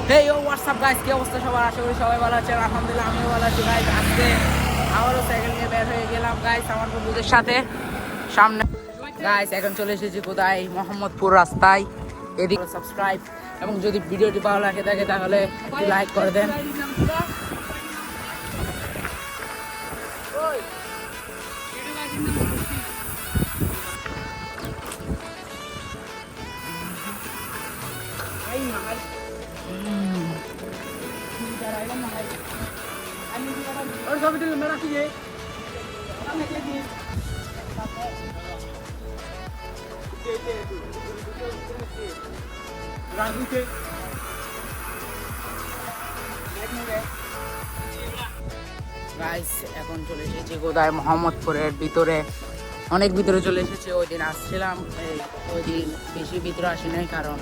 হেই ও WhatsApp guys, কি অবস্থা সবার? আশা করি সবাই ভালো আছেন। আলহামদুলিল্লাহ আমিও ভালো আছি গাইস। আজকে আবারও সাইকেল নিয়ে বের হয়ে গেলাম গাইস আমার বন্ধুদের সাথে সামনে। গাইস এখন চলে এসেছি কোথায়? মোহাম্মদপুর রাস্তায়। এদিকে সাবস্ক্রাইব এবং যদি ভিডিওটি ভালো লাগে থাকে তাহলে একটু লাইক করে দেন। গাইস এখন চলে এসেছি কোথায়? মোহাম্মদপুরের ভিতরে, অনেক ভিতরে চলে এসেছি। ওই দিন আসছিলাম, ওই দিন বেশি ভিতরে আসি নাই কারণ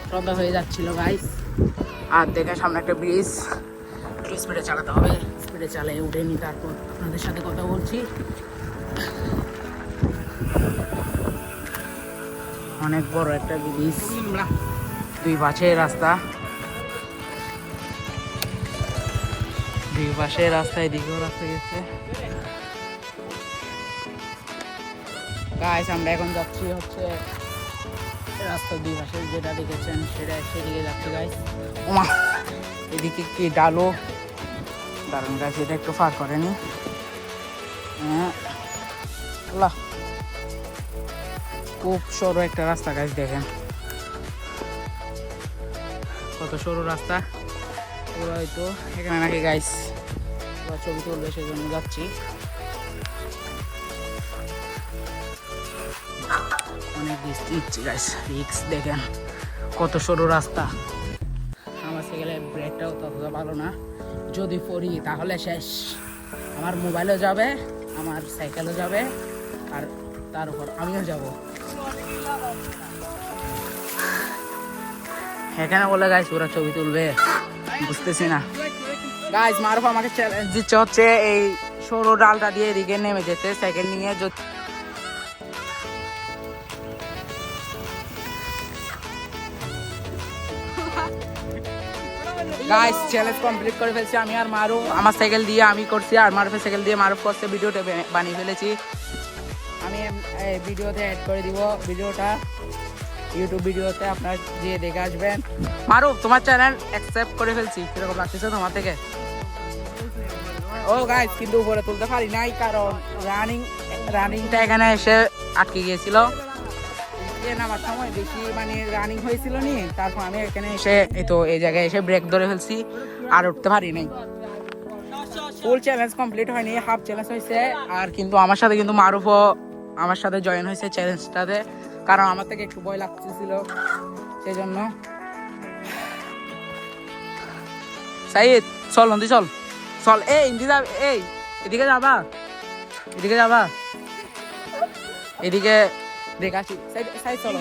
সন্ধ্যা হয়ে যাচ্ছিল গাইস। আর দেখে সামনে একটা ব্রিজ, একটু স্পিডে চালাতে হবে। স্পিডে চালিয়ে উঠে নি, তারপর আপনাদের সাথে কথা বলছি। অনেক বড় একটা ব্রিজ, দুই পাশে রাস্তা, দুই পাশে রাস্তা, এদিকেও রাস্তা গেছে। গাইস আমরা এখন যাচ্ছি হচ্ছে রাস্তার দুই পাশে যেটা দেখেছেন সেদিকে যাচ্ছি গাইস। ওমা এদিকে কি ডালো, দারুণ গাছ, এটা একটু ফার করেনি। খুব সরু একটা রাস্তা গাছ, দেখেন কত সরু রাস্তা। ওরা হয়তো এখানে নাকি গাইস ওরা ছবি তুলবে, সেজন্য যাচ্ছি। অনেক দিচ্ছি গাইস, রিক্স দেখেন কত সরু রাস্তা। আমার সাইকেলে ব্রেকটাও ততটা ভালো না, যদি পড়ি তাহলে শেষ। আমার মোবাইলও যাবে, আমার সাইকেলও যাবে, আর তার উপর আমিও যাব। এখানে বলে গাইস ওরা ছবি তুলবে, বুঝতেছি না গাইস। মারুফ আমাকে চ্যালেঞ্জ দিচ্ছে হচ্ছে এই সরু ডালটা দিয়ে এদিকে নেমে যেতে সাইকেল নিয়ে। গাইস চ্যালেঞ্জ কমপ্লিট করে ফেলছি আমি আর মারুফ। আমার সাইকেল দিয়ে আমি করছি, আর মারুফের সাইকেল দিয়ে মারুফ করছে। ভিডিওটা বানিয়ে ফেলেছি আমি, ভিডিওতে অ্যাড করে দিব। ভিডিওটা ইউটিউব ভিডিওতে আপনারা গিয়ে দেখে আসবেন। মারুফ তোমার চ্যানেল অ্যাকসেপ্ট করে ফেলছি, কিরকম লাগতেছে তোমার থেকে? ও গাইস কিন্তু উপরে তুলতে পারি নাই কারণ রানিংটা এখানে এসে আটকে গিয়েছিল। নামার সময় বেশি মানে রানিং হয়েছিল নি, তারপর আমি এখানে এসে এই জায়গায় এসে ব্রেক ধরে ফেলছি, আর উঠতে পারি নাই। ফুল চ্যালেঞ্জ কমপ্লিট হয়নি, হাফ চ্যালেঞ্জ হয়েছে। আর কিন্তু আমার সাথে কিন্তু মারুফও আমার সাথে জয়েন হয়েছে চ্যালেঞ্জটাতে, কারণ আমার থেকে একটু ভয় লাগতেছিল সেই জন্য। সাইদ চল নদী চল চল, এই এদিকে যাবা, এদিকে যাবা, এদিকে দেখাচ্ছি। চলো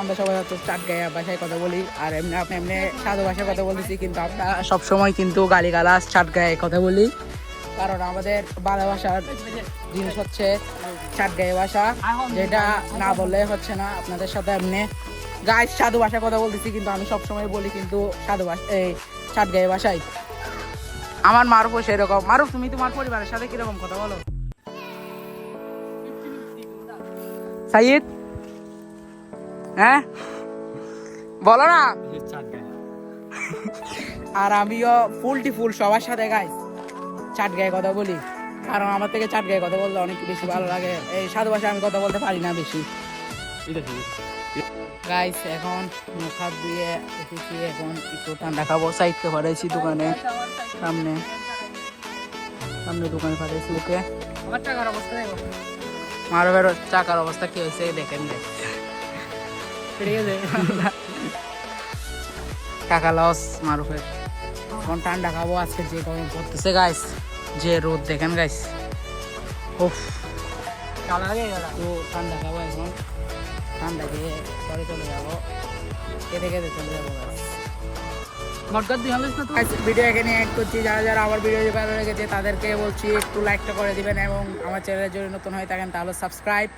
আমরা সবাই হচ্ছে চাটগাঁয়া ভাষায় কথা বলি, আর এমনি সাধু ভাষায় কথা বলতেছি, কিন্তু আমরা সবসময় কিন্তু গালিগালাজ চাটগাঁয়ায় কথা বলি, কারণ আমাদের বাংলা ভাষার জিনিস হচ্ছে চাটগাঁয়া ভাষা, যেটা না বললে হচ্ছে না। আপনাদের সাথে এমনি গাইস সাধু ভাষায় কথা বলতেছি, কিন্তু আমি সবসময় বলি কিন্তু সাধু ভাষা, এই চাটগাঁয়া ভাষায়। আমার মারুফও সেরকম। মারুফ তুমি তোমার পরিবারের সাথে কিরকম কথা বলো? সাইদ হ্যাঁ বলো না। আর আমিও ফুল সবার সাথে গাইস চাটগাঁয়ে কথা বলি, কারণ আমার থেকে চাটগাঁয়ে কথা বলতে অনেক বেশি ভালো লাগে। এই সাধু ভাষায় আমি কথা বলতে পারি না বেশি। গাইস এখন মুখ হাত ধুয়ে এসেছি, এখন একটু ঠান্ডা খাবো। সাইডকে পাঠাইছি দোকানে, সামনে দোকানে পাঠাইছি ওকে। মারুফের চাকার অবস্থা কি হয়েছে দেখেন, টাকা লস মারুফের। এখন ঠান্ডা খাবো, আজকে যে গরম পড়তেছে গাইস, যে রোদ দেখেন গাইস, উফ তো ঠান্ডা খাবো। এখন ঠান্ডা খেয়ে পরে চলে যাবো, কেটে চলে যাবো গাইস। মটগার দুই হালিস না তো ভিডিও এখানে অ্যাড করছি। যারা যারা আমার ভিডিও ভালো লেগেছে তাদেরকে বলছি একটু লাইকটা করে দিবেন এবং আমার চ্যানেলের জন্য নতুন হয়ে থাকেন তাহলে সাবস্ক্রাইব